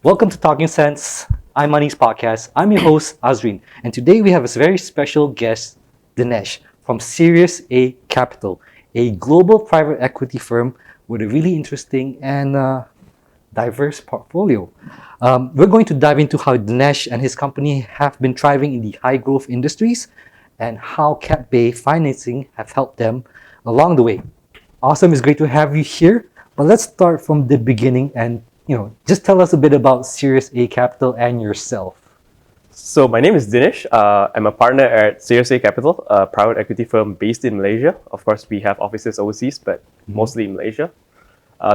Welcome to Talking Sens. I'm Money's podcast. I'm your host, Azrin. And today we have a very special guest, Dinesh, from Sirius A Capital, a global private equity firm with a really interesting and diverse portfolio. We're going to dive into how Dinesh and his company have been thriving in the high growth industries and how CapBay financing have helped them along the way. Awesome, it's great to have you here. But let's start from the beginning and just tell us a bit about Sirius A Capital and yourself. So my name is Dinesh. I'm a partner at Sirius A Capital, a private equity firm based in Malaysia. Of course, we have offices overseas, but mostly in Malaysia.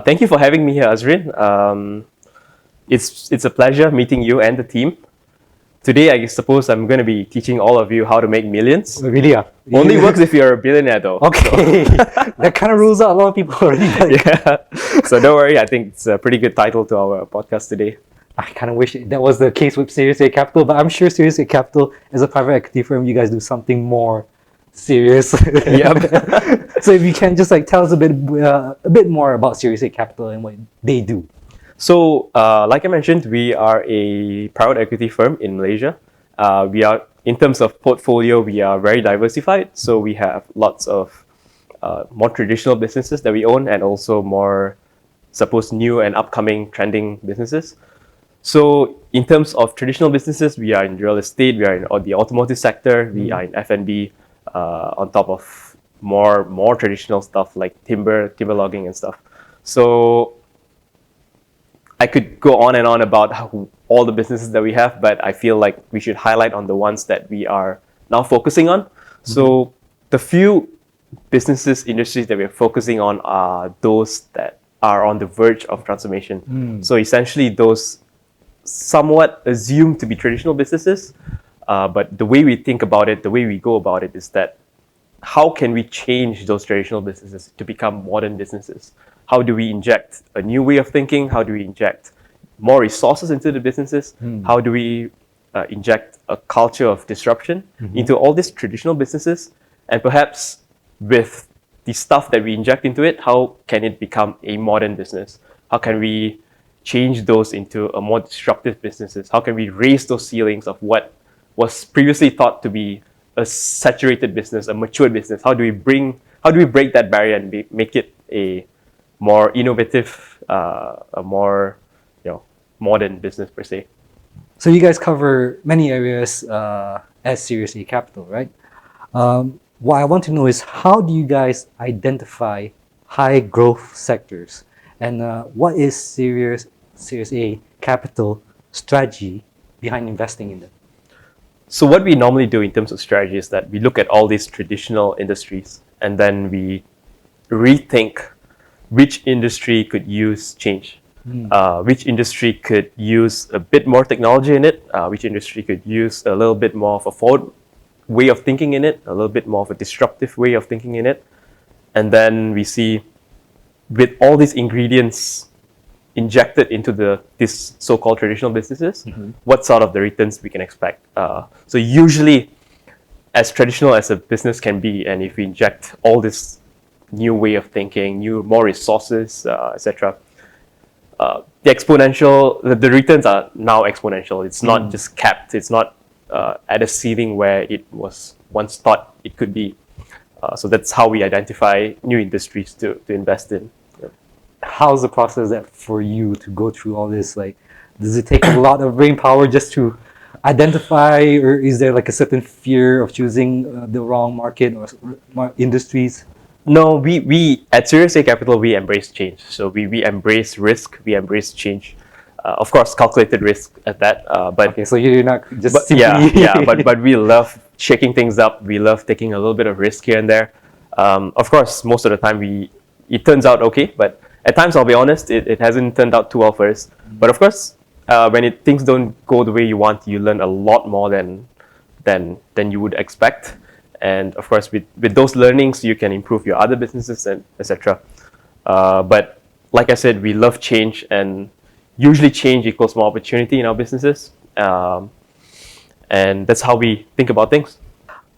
Thank you for having me here, Azrin. It's a pleasure meeting you and the team. Today, I suppose I'm going to be teaching all of you how to make millions. Really? Only works if you're a billionaire, though. Okay, so. That kind of rules out a lot of people already. Yeah, so don't worry. I think it's a pretty good title to our podcast today. I kind of wish that was the case with Sirius A Capital, but I'm sure Sirius A Capital, as a private equity firm, you guys do something more serious. Yep. So if you can just tell us a bit more about Sirius A Capital and what they do. So, like I mentioned, we are a private equity firm in Malaysia. We are, in terms of portfolio, we are very diversified. So we have lots of more traditional businesses that we own and also more, suppose, new and upcoming trending businesses. So in terms of traditional businesses, we are in real estate, we are in the automotive sector, we are in F&B, on top of more traditional stuff like timber logging and stuff. So I could go on and on about all the businesses that we have, but I feel like we should highlight on the ones that we are now focusing on. So the few industries that we're focusing on are those that are on the verge of transformation. So essentially those somewhat assumed to be traditional businesses, but the way we think about it, the way we go about it is that how can we change those traditional businesses to become modern businesses? How do we inject a new way of thinking? How do we inject more resources into the businesses? How do we inject a culture of disruption into all these traditional businesses? And perhaps with the stuff that we inject into it, how can it become a modern business? How can we change those into a more disruptive businesses? How can we raise those ceilings of what was previously thought to be a saturated business, a mature business? How do we break that barrier and make it a more innovative, a more modern business per se? So you guys cover many areas as Sirius A Capital, right? What I want to know is how do you guys identify high growth sectors, and what is Sirius A Capital strategy behind investing in them? So what we normally do in terms of strategy is that we look at all these traditional industries and then we rethink which industry could use change, which industry could use a bit more technology in it, which industry could use a little bit more of a forward way of thinking in it, a little bit more of a disruptive way of thinking in it. And then we see with all these ingredients injected into these so-called traditional businesses, what sort of the returns we can expect. So usually, as traditional as a business can be, and if we inject all this new way of thinking, more resources, etc., the returns are now exponential. It's not just capped. It's not at a ceiling where it was once thought it could be. So that's how we identify new industries to invest in. How's the process that for you to go through all this? Does it take a lot of brain power just to identify, or is there a certain fear of choosing the wrong market or industries? No, we at Sirius A Capital, we embrace change. So we embrace risk, we embrace change. Of course, calculated risk at that. But okay, so you're not just but we love shaking things up. We love taking a little bit of risk here and there. Of course, most of the time it turns out okay, but at times, I'll be honest, it hasn't turned out too well for us. But of course, when things don't go the way you want, you learn a lot more than you would expect. And of course, with those learnings, you can improve your other businesses and etc. But like I said, we love change, and usually change equals more opportunity in our businesses. And that's how we think about things.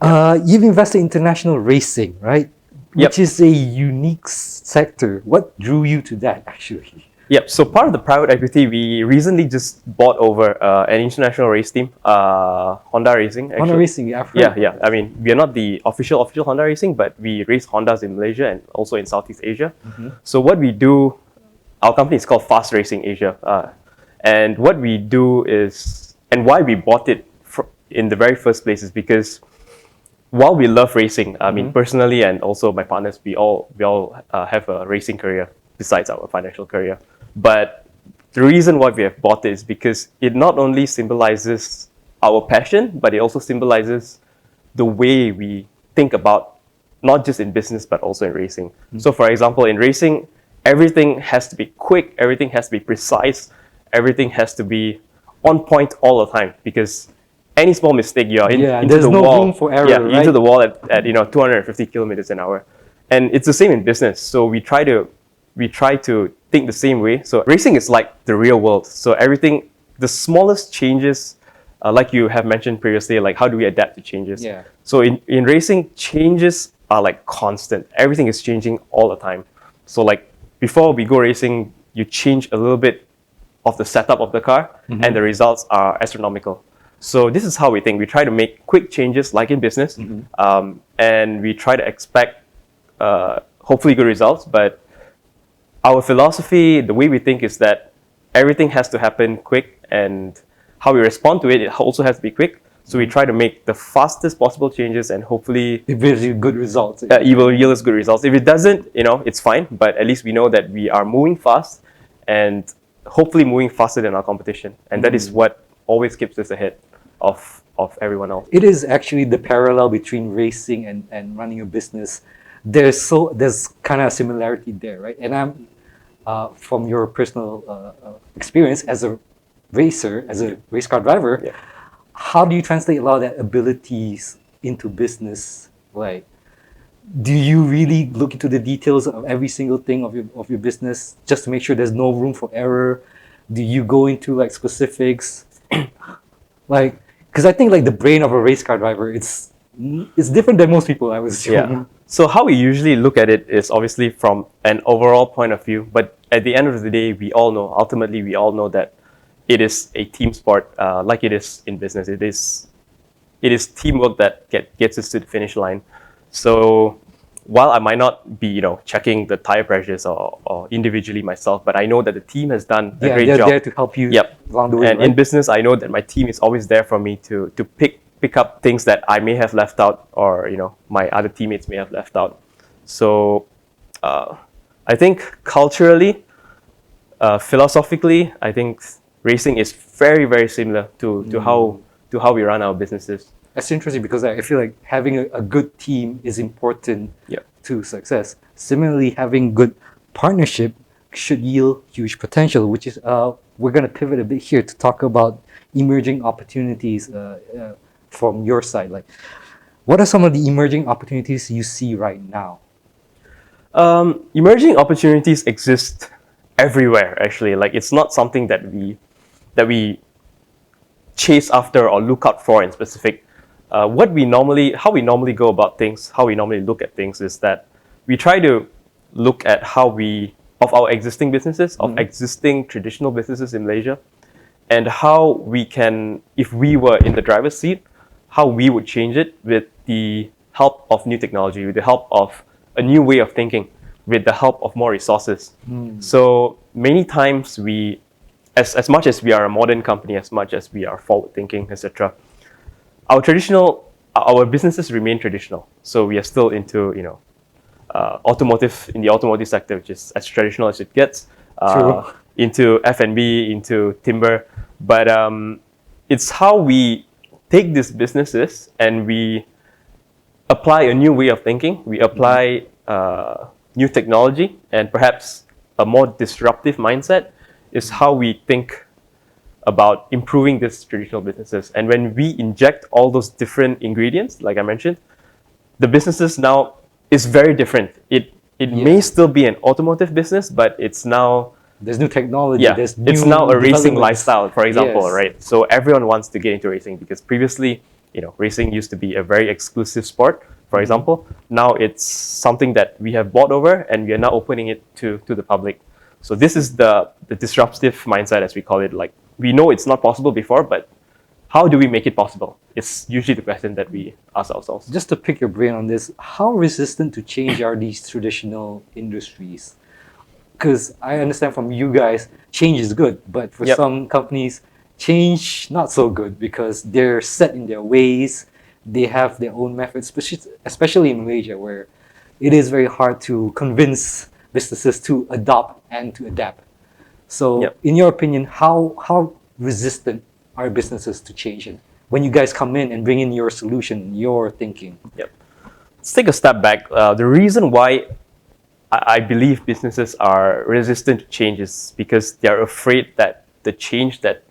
You've invested in international racing, right? which is a unique sector. What drew you to that, actually? Yep. So part of the private equity, we recently just bought over an international race team, Honda Racing. Actually. Honda Racing, yeah. Yeah. I mean, we are not the official Honda Racing, but we race Hondas in Malaysia and also in Southeast Asia. So what we do, our company is called Fast Racing Asia, and what we do is, and why we bought it in the very first place is because while we love racing, I mean, personally and also my partners, we all have a racing career besides our financial career. But the reason why we have bought it is because it not only symbolizes our passion, but it also symbolizes the way we think about, not just in business, but also in racing. So for example, in racing, everything has to be quick, everything has to be precise, everything has to be on point all the time, because any small mistake, you're into the no wall. Room for error, right? Into the wall at 250 kilometers an hour. And it's the same in business. So we try to think the same way. So racing is like the real world. So everything, the smallest changes, like you have mentioned previously, like how do we adapt to changes? Yeah. So in racing, changes are like constant. Everything is changing all the time. So like before we go racing, you change a little bit of the setup of the car, and the results are astronomical. So this is how we think. We try to make quick changes, like in business, and we try to expect hopefully good results. But our philosophy, the way we think, is that everything has to happen quick, and how we respond to it also has to be quick. So we try to make the fastest possible changes, and hopefully it gives you good results. It will yield us good results. If it doesn't, it's fine. But at least we know that we are moving fast, and hopefully moving faster than our competition. And that is what always keeps us ahead of everyone else. It is actually the parallel between racing and running a business. There's kind of a similarity there, right? And I'm from your personal experience as a racer, as a race car driver, how do you translate a lot of that abilities into business? Like, do you really look into the details of every single thing of your business just to make sure there's no room for error? Do you go into like specifics? Like, because I think like the brain of a race car driver, it's different than most people, I would assume. Yeah. So how we usually look at it is obviously from an overall point of view, but at the end of the day, ultimately we all know that it is a team sport, like it is in business. It is teamwork that gets us to the finish line. So while I might not be, checking the tire pressures or individually myself, but I know that the team has done a great job. They're there to help you along the way. And in business, I know that my team is always there for me to pick up things that I may have left out, or my other teammates may have left out. So I think culturally, philosophically, I think racing is very, very similar to how we run our businesses. That's interesting, because I feel like having a good team is important to success. Similarly, having good partnership should yield huge potential, which is we're going to pivot a bit here to talk about emerging opportunities from your side. Like, what are some of the emerging opportunities you see right now? Emerging opportunities exist everywhere, actually. Like, it's not something that we chase after or look out for in specific. How we normally go about things, how we normally look at things, is that we try to look at of our existing businesses, of existing traditional businesses in Malaysia, and how we can, if we were in the driver's seat, how we would change it with the help of new technology, with the help of a new way of thinking, with the help of more resources. So many times as much as we are a modern company, as much as we are forward-thinking, etc., our businesses remain traditional. So we are still into, in the automotive sector, which is as traditional as it gets, into F&B, into timber. But it's how we take these businesses and we apply a new way of thinking. We apply new technology, and perhaps a more disruptive mindset is how we think about improving these traditional businesses. And when we inject all those different ingredients, like I mentioned, the businesses now is very different. It may still be an automotive business, but it's now... There's new technology. Yeah, there's new it's now a racing lifestyle, for example, Yes. right? So everyone wants to get into racing, because previously, racing used to be a very exclusive sport for example. Now it's something that we have bought over and we are now opening it to the public. So this is the disruptive mindset, as we call it. Like, we know it's not possible before, but how do we make it possible? It's usually the question that we ask ourselves. Just to pick your brain on this, how resistant to change are these traditional industries? Because I understand from you guys, change is good, but for Yep. some companies, change not so good because they're set in their ways. They have their own methods, especially in Malaysia, where it is very hard to convince businesses to adopt and to adapt. So, Yep. in your opinion, how resistant are businesses to change it when you guys come in and bring in your solution, your thinking? Yep. Let's take a step back. The reason why I believe businesses are resistant to change is because they're afraid that the change that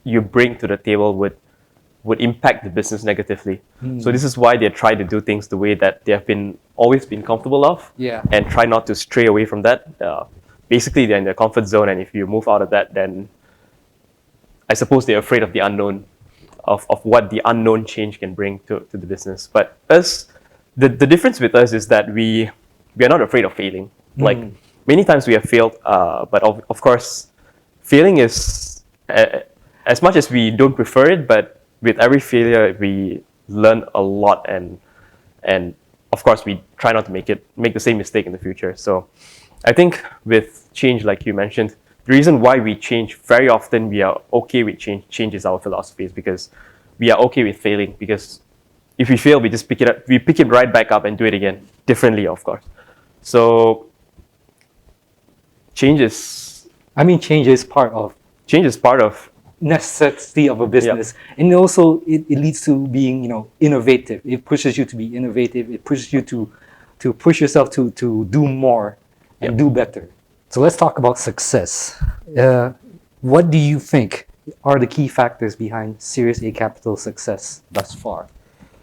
you bring to the table would impact the business negatively. So this is why they try to do things the way that they have always been comfortable of, Yeah. and try not to stray away from that. Basically, they're in their comfort zone, and if you move out of that, then I suppose they're afraid of the unknown, of what the unknown change can bring to the business. But us, the difference with us is that we are not afraid of failing. Like, many times we have failed, but of course, failing is, as much as we don't prefer it, but with every failure, we learn a lot, and of course, we try not to make the same mistake in the future. So I think with change, like you mentioned, the reason why we change very often, we are okay with change is our philosophy, is because we are okay with failing. Because if we fail, we just pick it right back up and do it again, differently, of course. So change is part of necessity of a business, and also it leads to being innovative. It pushes you to be innovative. It pushes you to push yourself to do more and do better. So let's talk about success. What do you think are the key factors behind Sirius A Capital's success thus far?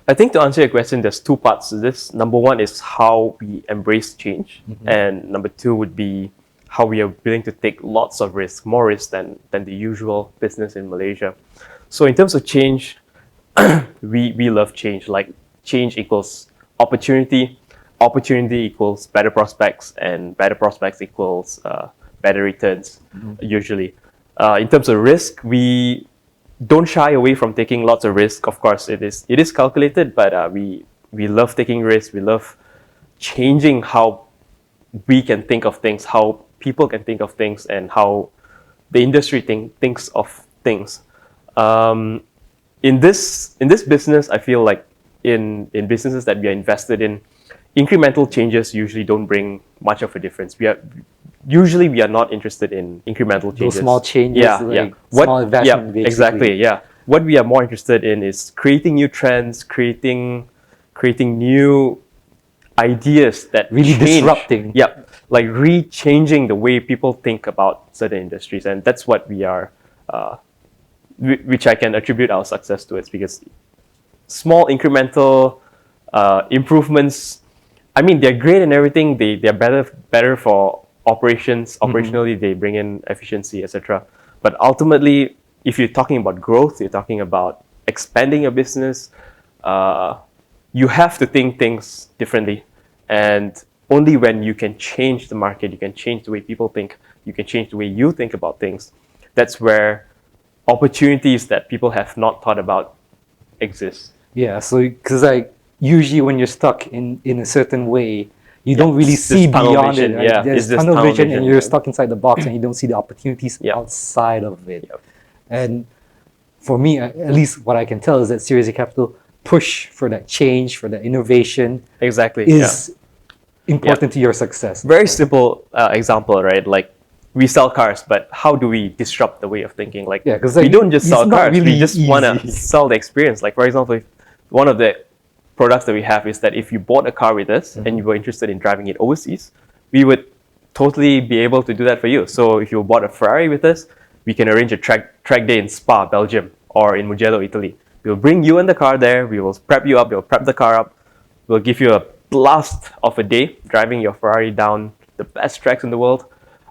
I think to answer your question, there's two parts to this. Number one is how we embrace change, and number two would be how we are willing to take lots of risk, more risk than the usual business in Malaysia. So in terms of change, we love change. Like, change equals opportunity, opportunity equals better prospects, and better prospects equals better returns, usually. In terms of risk, we don't shy away from taking lots of risk. Of course, it is calculated, but we love taking risks. We love changing how we can think of things, how people can think of things, and how the industry thinks of things. In this business, I feel like in businesses that we are invested in, incremental changes usually don't bring much of a difference. We are not interested in incremental changes. Those small changes, small investment, basically. Exactly. Yeah. What we are more interested in is creating new trends, creating new ideas that really change. Disrupting. Yeah, like re-changing the way people think about certain industries, and that's what we are, which I can attribute our success to. It's because small incremental improvements. I mean, they're great and everything. They're better for operations. Operationally, they bring in efficiency, etc. But ultimately, if you're talking about growth, you're talking about expanding your business. You have to think things differently, and only when you can change the market, you can change the way people think, you can change the way you think about things. That's where opportunities that people have not thought about exist. Yeah, so because usually when you're stuck in a certain way, you don't really see beyond it. Right? Yeah, there's tunnel vision, and you're stuck inside the box, and you don't see the opportunities outside of it. Yep. And for me, at least what I can tell is that Sirius A Capital push for that change, for that innovation, is important to your success. Very simple example, right? Like, we sell cars, but how do we disrupt the way of thinking? Like, we don't just sell cars, really we just want to sell the experience. Like, for example, one of the products that we have is that if you bought a car with us and you were interested in driving it overseas, we would totally be able to do that for you. So if you bought a Ferrari with us, we can arrange a track day in Spa, Belgium, or in Mugello, Italy. We'll bring you in the car there, we will prep you up, we'll prep the car up, we'll give you a blast of a day driving your Ferrari down the best tracks in the world.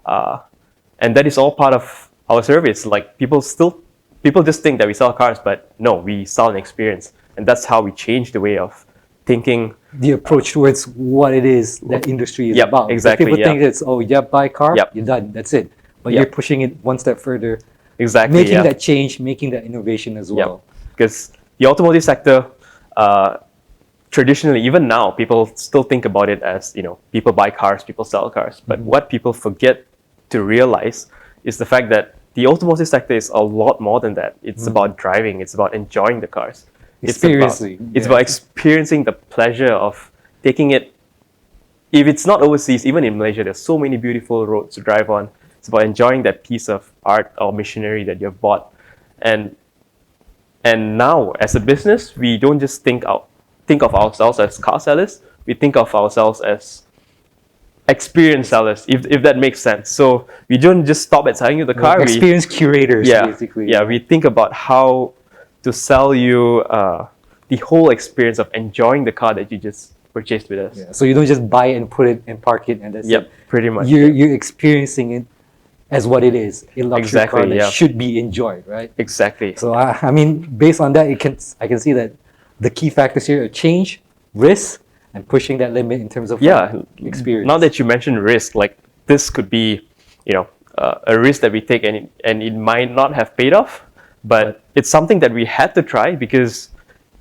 And that is all part of our service. Like, people just think that we sell cars, but no, we sell an experience. And that's how we change the way of thinking. The approach towards what it is that industry is Yep, about. exactly, People yeah. think it's, oh, you buy a car, Yep. you're done, that's it. But Yep. you're pushing it one step further, Exactly, making yeah. that change, making that innovation as well. Because the automotive sector, traditionally, even now, people still think about it as, people buy cars, people sell cars. But what people forget to realize is the fact that the automotive sector is a lot more than that. It's about driving. It's about enjoying the cars. Experiencing, It's yeah. about experiencing the pleasure of taking it. If it's not overseas, even in Malaysia, there's so many beautiful roads to drive on. It's about enjoying that piece of art or machinery that you've bought. And now, as a business, we don't just think of ourselves as car sellers. We think of ourselves as experienced sellers, if that makes sense. So we don't just stop at selling you the car. Experienced curators, basically. Yeah, we think about how to sell you the whole experience of enjoying the car that you just purchased with us. Yeah. So you don't just buy it and put it and park it and that's Yep, it. pretty much. You're experiencing it as what it is, a luxury Exactly, car that yeah. should be enjoyed, right? Exactly. So I mean, based on that, I can see that the key factors here are change, risk, and pushing that limit in terms of experience. Now that you mentioned risk, like this could be, a risk that we take and it might not have paid off, but it's something that we had to try because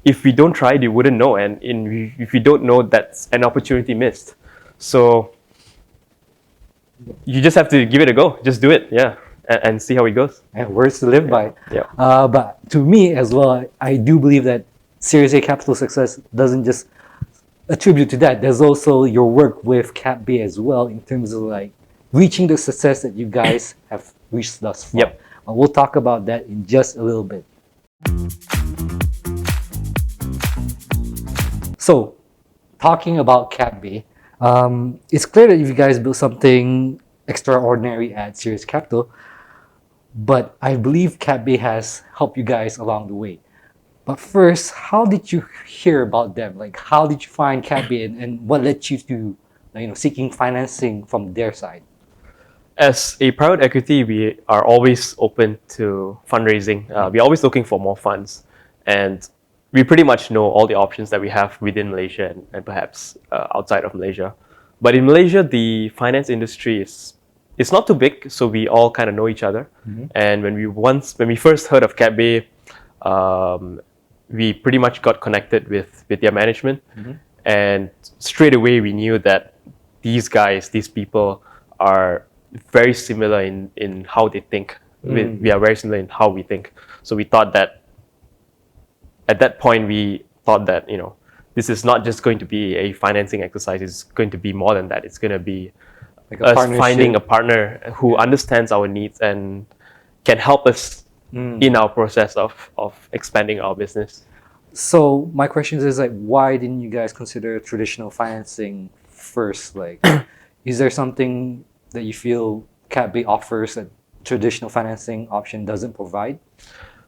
if we don't try it, you wouldn't know. And if you don't know, that's an opportunity missed. So you just have to give it a go. Just do it, and see how it goes. And words to live by. Yeah. But to me as well, I do believe that Sirius A Capital success doesn't just attribute to that. There's also your work with CapBay as well in terms of like reaching the success that you guys have reached thus far. Yep. We'll talk about that in just a little bit. So, talking about CapBay, it's clear that you guys built something extraordinary at Sirius Capital, but I believe CapBay has helped you guys along the way. But first, how did you hear about them? Like, how did you find CapBay and what led you to, seeking financing from their side? As a private equity, we are always open to fundraising. We're always looking for more funds. And we pretty much know all the options that we have within Malaysia and perhaps outside of Malaysia. But in Malaysia, the finance industry it's not too big, so we all kind of know each other. And when we first heard of CapBay, we pretty much got connected with their management. And straight away, we knew that these people are very similar in how they think. We are very similar in how we think. So we thought that at that point, we thought that, this is not just going to be a financing exercise. It's going to be more than that. It's going to be Like a us partnership. finding a partner who understands our needs and can help us in our process of expanding our business. So my question is like, why didn't you guys consider traditional financing first? Like, is there something that you feel CapBay offers that traditional financing option doesn't provide?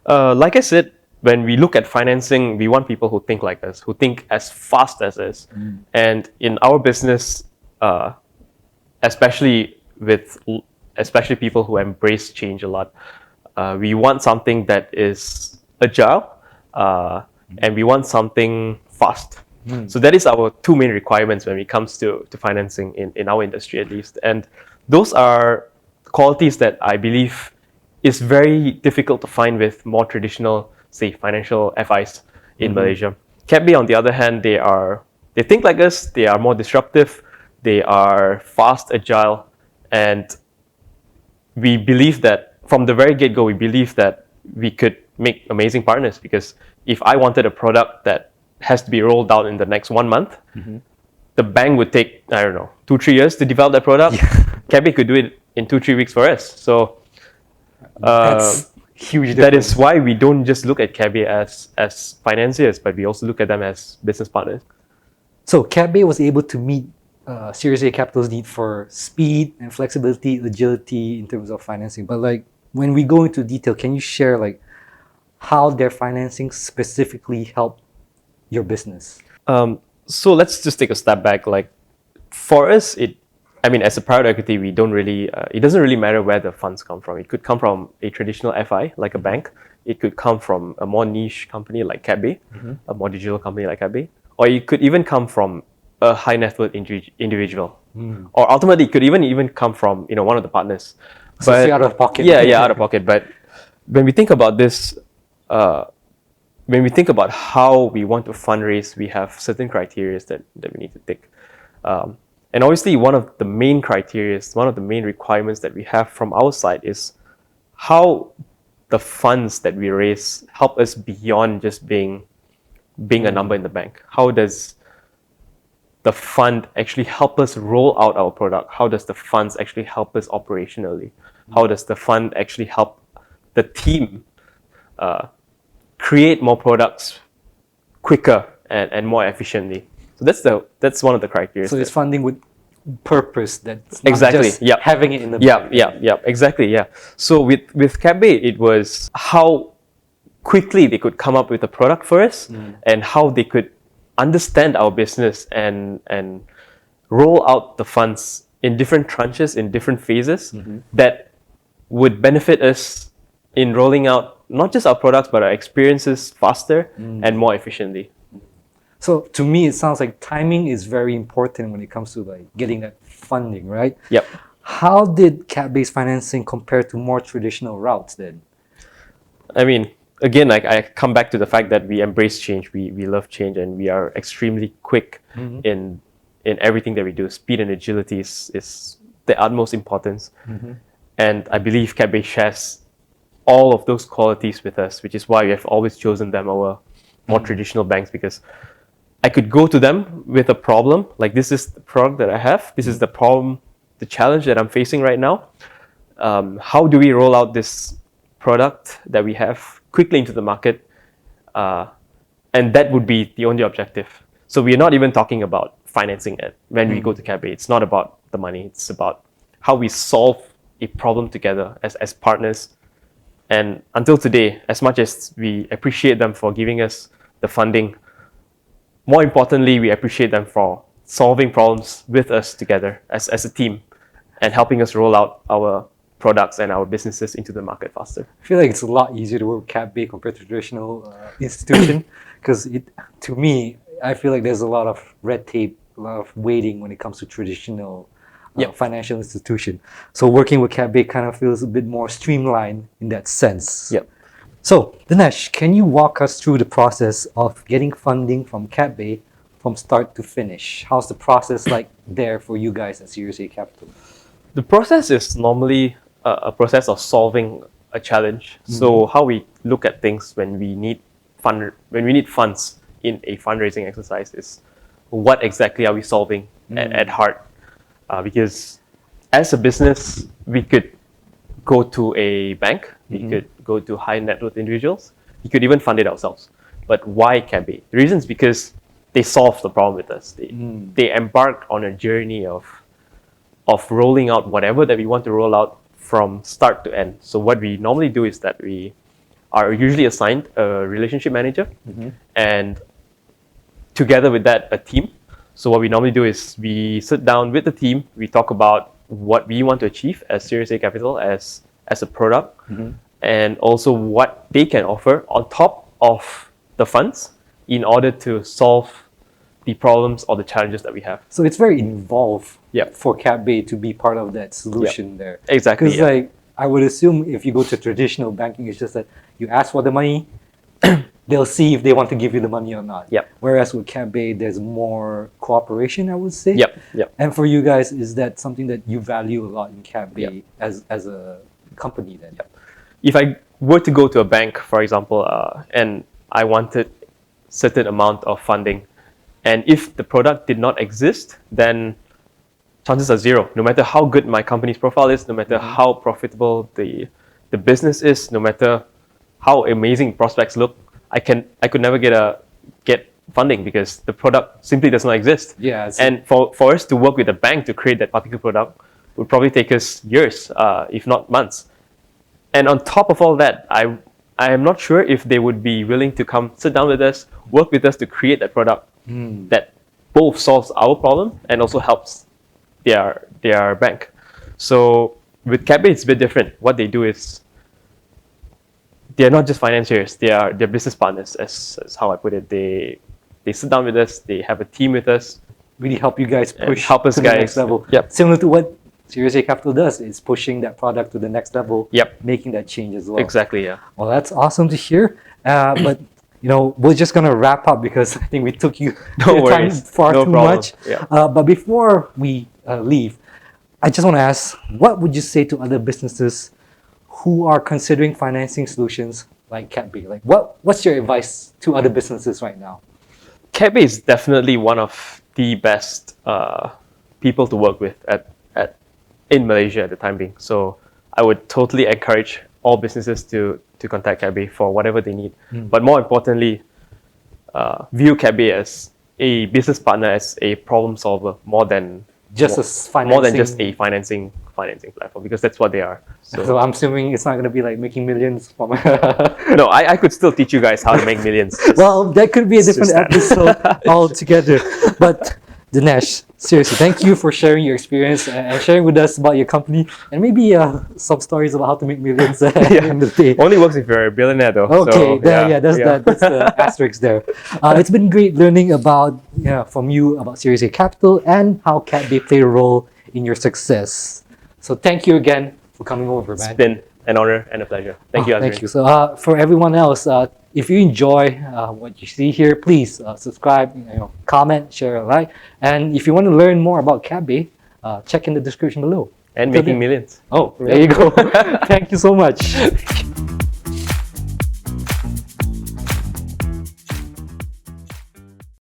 Like I said, when we look at financing, we want people who think like us, who think as fast as us. And in our business, especially people who embrace change a lot, we want something that is agile, and we want something fast. So that is our two main requirements when it comes to financing in our industry, at least. And those are qualities that I believe is very difficult to find with more traditional, say, financial FIs in Malaysia. CapBay, on the other hand, they think like us. They are more disruptive. They are fast, agile, and we believe that from the very get-go, we believe that we could make amazing partners, because if I wanted a product that has to be rolled out in the next 1 month, the bank would take, 2-3 years to develop that product. CapBay could do it in 2-3 weeks for us. So That's huge that difference. is why we don't just look at CapBay as financiers, but we also look at them as business partners. So CapBay was able to meet Sirius A Capital's need for speed and flexibility, agility in terms of financing. But like when we go into detail, can you share like how their financing specifically helped your business? So let's just take a step back. Like for us, as a private equity, we don't really, it doesn't really matter where the funds come from. It could come from a traditional FI, like a bank. It could come from a more niche company like CapBay, a more digital company like CapBay, or it could even come from a high net worth individual, or ultimately it could even come from one of the partners. So it's out of pocket. Yeah, out of pocket. But when we think about this, when we think about how we want to fundraise, we have certain criteria that we need to tick. And obviously, one of the main criteria, one of the main requirements that we have from our side is how the funds that we raise help us beyond just being a number in the bank. How does the fund actually help us roll out our product? How does the funds actually help us operationally? How does the fund actually help the team create more products quicker and more efficiently? So that's one of the criteria. So it's funding with purpose. That's not exactly. just having it in the bank. Exactly. Yeah. So with CapBay, it was how quickly they could come up with a product for us, and how they could understand our business and roll out the funds in different tranches, in different phases, that would benefit us in rolling out not just our products but our experiences faster and more efficiently. So to me, it sounds like timing is very important when it comes to like getting that funding, right? Yep. How did CapBay's financing compare to more traditional routes then? I mean, again, I come back to the fact that we embrace change, we love change, and we are extremely quick in everything that we do. Speed and agility is the utmost importance. And I believe CapBay shares all of those qualities with us, which is why we have always chosen them over more traditional banks, because I could go to them with a problem, like this is the product that I have, this is the problem, the challenge that I'm facing right now. How do we roll out this product that we have quickly into the market? And that would be the only objective. So we're not even talking about financing it when we go to CapBay. It's not about the money, it's about how we solve a problem together as partners. And until today, as much as we appreciate them for giving us the funding, more importantly, we appreciate them for solving problems with us together as a team and helping us roll out our products and our businesses into the market faster. I feel like it's a lot easier to work with CapBay compared to traditional institution, because to me, I feel like there's a lot of red tape, a lot of waiting when it comes to traditional financial institution. So working with CapBay kind of feels a bit more streamlined in that sense. Yep. So Dinesh, can you walk us through the process of getting funding from CapBay from start to finish? How's the process like there for you guys at Sirius A Capital? The process is normally a process of solving a challenge. So how we look at things when we need funds in a fundraising exercise is what exactly are we solving at heart? Because as a business, we could go to a bank, we could go to high net worth individuals, we could even fund it ourselves. But why CapBay? The reason is because they solved the problem with us. They embarked on a journey of rolling out whatever that we want to roll out from start to end. So what we normally do is that we are usually assigned a relationship manager, and together with that, a team. So what we normally do is we sit down with the team, we talk about what we want to achieve as Sirius A Capital as a product, and also what they can offer on top of the funds in order to solve the problems or the challenges that we have. So it's very involved for CapBay to be part of that solution there. Exactly. Because like I would assume if you go to traditional banking, it's just that you ask for the money, they'll see if they want to give you the money or not. Whereas with CapBay, there's more cooperation, I would say. And for you guys, is that something that you value a lot in CapBay as a company then? If I were to go to a bank, for example, and I wanted certain amount of funding, and if the product did not exist, then chances are zero. No matter how good my company's profile is, no matter how profitable the business is, no matter how amazing prospects look, I could never get funding because the product simply does not exist. And for us to work with a bank to create that particular product would probably take us years, if not months. And on top of all that, I am not sure if they would be willing to come sit down with us, work with us to create that product that both solves our problem and also helps their bank. So with CapBay, it's a bit different. What they do is they're not just financiers; they're business partners. As how I put it, they they sit down with us, they have a team with us, Really help you guys and push help us to the guys. next level. Yep. Similar to what Sirius A Capital does, is pushing that product to the next level, Yep. making that change as well. Exactly, yeah. Well, that's awesome to hear. But we're just gonna wrap up because I think we took you No your time worries. far No too problem. much. Yeah. But before we leave, I just want to ask, what would you say to other businesses who are considering financing solutions like CapBay? Like, what's your advice to other businesses right now? CapBay is definitely one of the best people to work with in Malaysia at the time being. So I would totally encourage all businesses to contact CapBay for whatever they need. But more importantly, view CapBay as a business partner, as a problem solver, more than just a financing platform, because that's what they are. So I'm assuming it's not going to be like making millions from. No, I could still teach you guys how to make millions. Well, that could be a different that. episode altogether. But Dinesh, seriously, thank you for sharing your experience and sharing with us about your company and maybe some stories about how to make millions in the day. Only works if you're a billionaire, though. Okay, So, that's the asterisk there. It's been great learning about from you about Sirius A Capital and how CapBay played a role in your success. So thank you again for coming over, man. It's been an honor and a pleasure. Thank you, Azrin. Thank you. So for everyone else, if you enjoy what you see here, please subscribe, comment, share, like. And if you want to learn more about CapBay, check in the description below. And making millions. Oh, there you go. Thank you so much.